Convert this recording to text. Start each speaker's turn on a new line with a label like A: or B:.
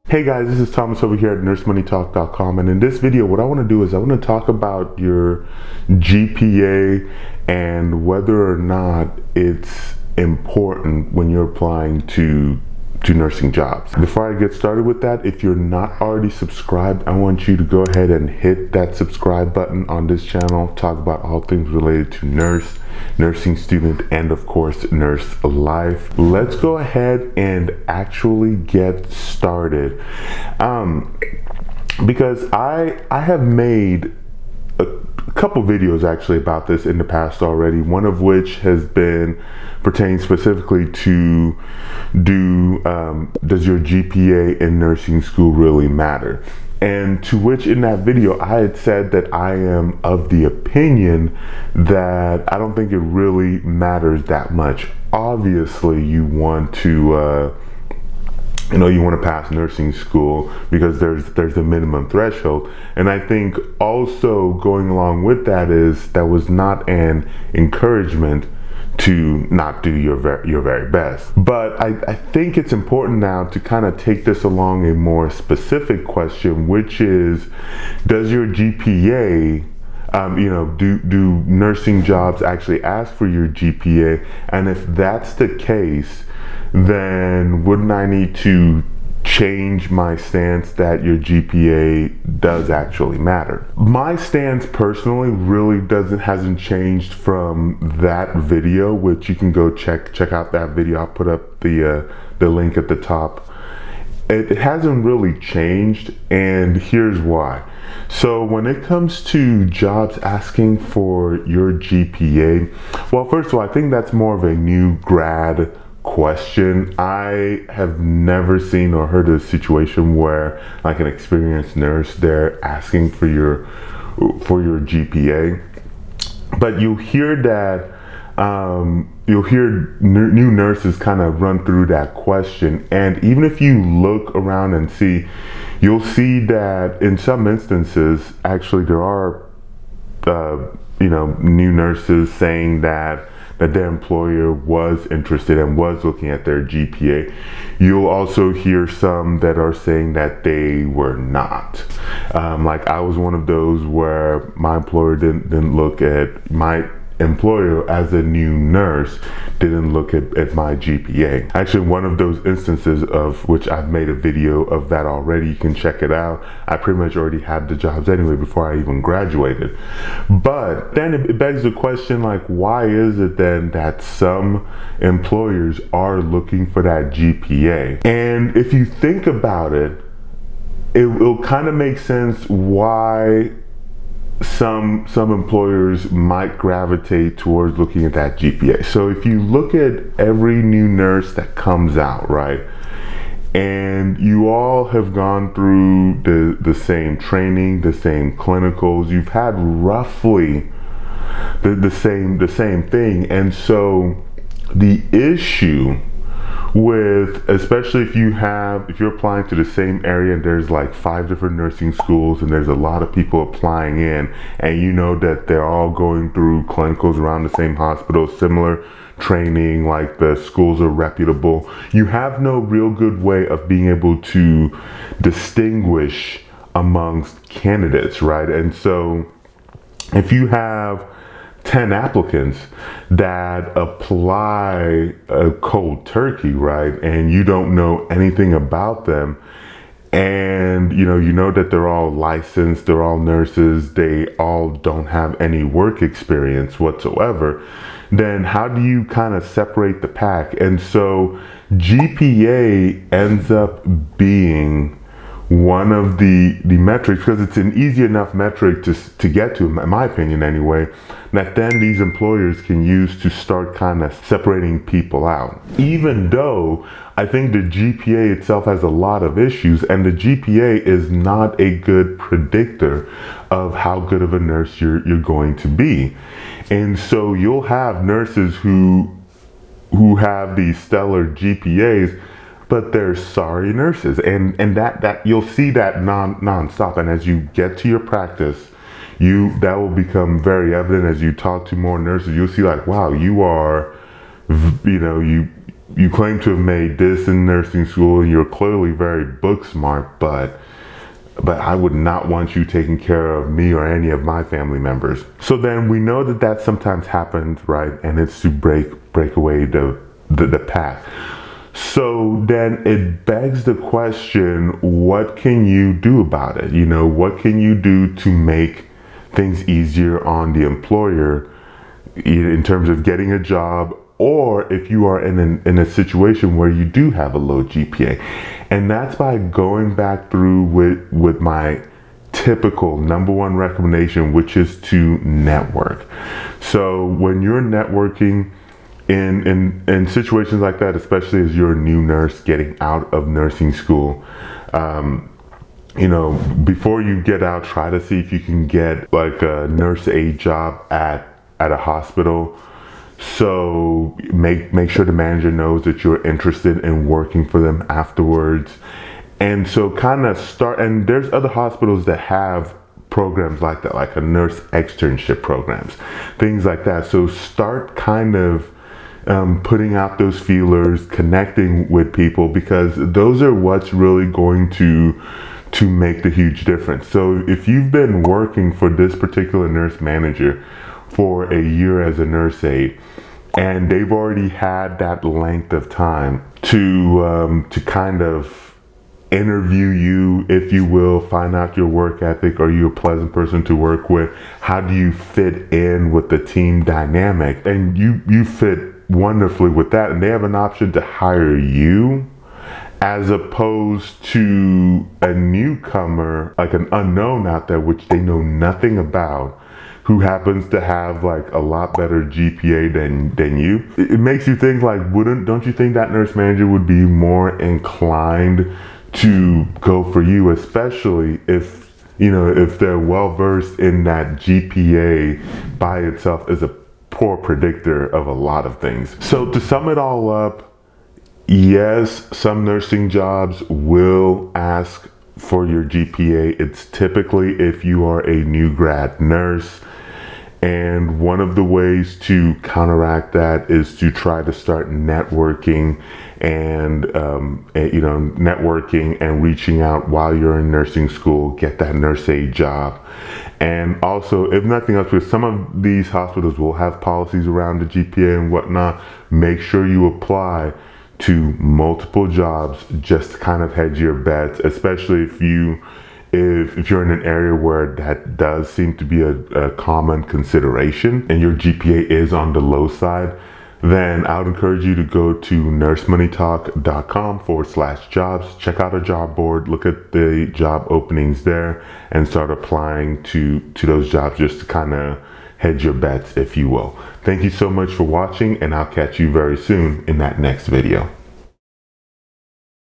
A: Hey guys, this is Thomas over here at NurseMoneyTalk.com, and in this video what I want to do is I want to talk about your GPA and whether or not it's important when you're applying to nursing jobs. Before I get started with that, if you're not already subscribed, I want you to go ahead and hit that subscribe button on this channel. Talk about all things related to nursing student, and of course nurse life. Let's go ahead and actually get started, because I have made a couple videos actually about this in the past already, one of which has been pertaining specifically to does your GPA in nursing school really matter? And to which in that video I had said that I am of the opinion that I don't think it really matters that much. Obviously you want to you want to pass nursing school because there's a minimum threshold, and I think also going along with that was not an encouragement to not do your very best. But I think it's important now to kind of take this along a more specific question, which is, does your GPA, do nursing jobs actually ask for your GPA? And if that's the case, then wouldn't I need to change my stance that your GPA does actually matter? My stance personally really hasn't changed from that video, which you can go check out that video. I'll put up the link at the top. It hasn't really changed, and here's why. So when it comes to jobs asking for your GPA, well, first of all, I think that's more of a new grad question. I have never seen or heard of a situation where, like, an experienced nurse, they're asking for your GPA. But you hear that you'll hear new nurses kind of run through that question, and even if you look around and see, you'll see that in some instances actually there are new nurses saying that their employer was interested and was looking at their GPA. You'll also hear some that are saying that they were not. Like I was one of those where my employer didn't look at my employer as a new nurse, didn't look at my GPA. Actually, one of those instances of which I've made a video of that already, you can check it out. I pretty much already had the jobs anyway before I even graduated. But then it begs the question, like, why is it then that some employers are looking for that GPA? And if you think about it, it'll kind of make sense why some employers might gravitate towards looking at that GPA. So if you look at every new nurse that comes out, right, and you all have gone through the same training, the same clinicals, you've had roughly the same thing. And so the issue with, especially if you're applying to the same area and there's like 5 different nursing schools and there's a lot of people applying in, and you know that they're all going through clinicals around the same hospital, similar training, like the schools are reputable, you have no real good way of being able to distinguish amongst candidates, right? And so if you have 10 applicants that apply cold turkey, right, and you don't know anything about them, and you know that they're all licensed, they're all nurses, they all don't have any work experience whatsoever, then how do you kind of separate the pack? And so GPA ends up being one of the metrics, because it's an easy enough metric to get to, in my opinion anyway, that then these employers can use to start kind of separating people out. Even though I think the GPA itself has a lot of issues, and the GPA is not a good predictor of how good of a nurse you're going to be. And so you'll have nurses who have these stellar GPAs, but they're sorry nurses, and that you'll see that non-stop. And as you get to your practice, that will become very evident as you talk to more nurses. You'll see, like, wow, you are, you claim to have made this in nursing school, and you're clearly very book smart, but I would not want you taking care of me or any of my family members. So then we know that sometimes happens, right? And it's to break away the path. So then it begs the question, what can you do about it? You know, what can you do to make things easier on the employer in terms of getting a job, or if you are in a situation where you do have a low GPA? And that's by going back through with my typical number one recommendation, which is to network. So when you're networking in situations like that, especially as you're a new nurse getting out of nursing school, you know, before you get out, try to see if you can get like a nurse aide job at a hospital. So make sure the manager knows that you're interested in working for them afterwards. And so kind of start, and there's other hospitals that have programs like that, like a nurse externship programs, things like that. So start kind of putting out those feelers, connecting with people, because those are what's really going to make the huge difference. So if you've been working for this particular nurse manager for a year as a nurse aide, and they've already had that length of time to kind of interview you, if you will, find out your work ethic. Are you a pleasant person to work with? How do you fit in with the team dynamic? And you fit wonderfully with that, and they have an option to hire you as opposed to a newcomer, like an unknown out there, which they know nothing about, who happens to have like a lot better GPA than you. It makes you think, like, don't you think that nurse manager would be more inclined to go for you, especially if, you know, if they're well versed in that GPA by itself is a poor predictor of a lot of things. So to sum it all up, yes, some nursing jobs will ask for your GPA. It's typically if you are a new grad nurse. And one of the ways to counteract that is to try to start networking and, you know, networking and reaching out while you're in nursing school, get that nurse aide job. And also, if nothing else, because some of these hospitals will have policies around the GPA and whatnot, make sure you apply to multiple jobs just to kind of hedge your bets, especially if you're in an area where that does seem to be a common consideration and your GPA is on the low side. Then I would encourage you to go to NurseMoneyTalk.com/jobs, check out a job board, look at the job openings there, and start applying to those jobs just to kind of hedge your bets, if you will. Thank you so much for watching, and I'll catch you very soon in that next video.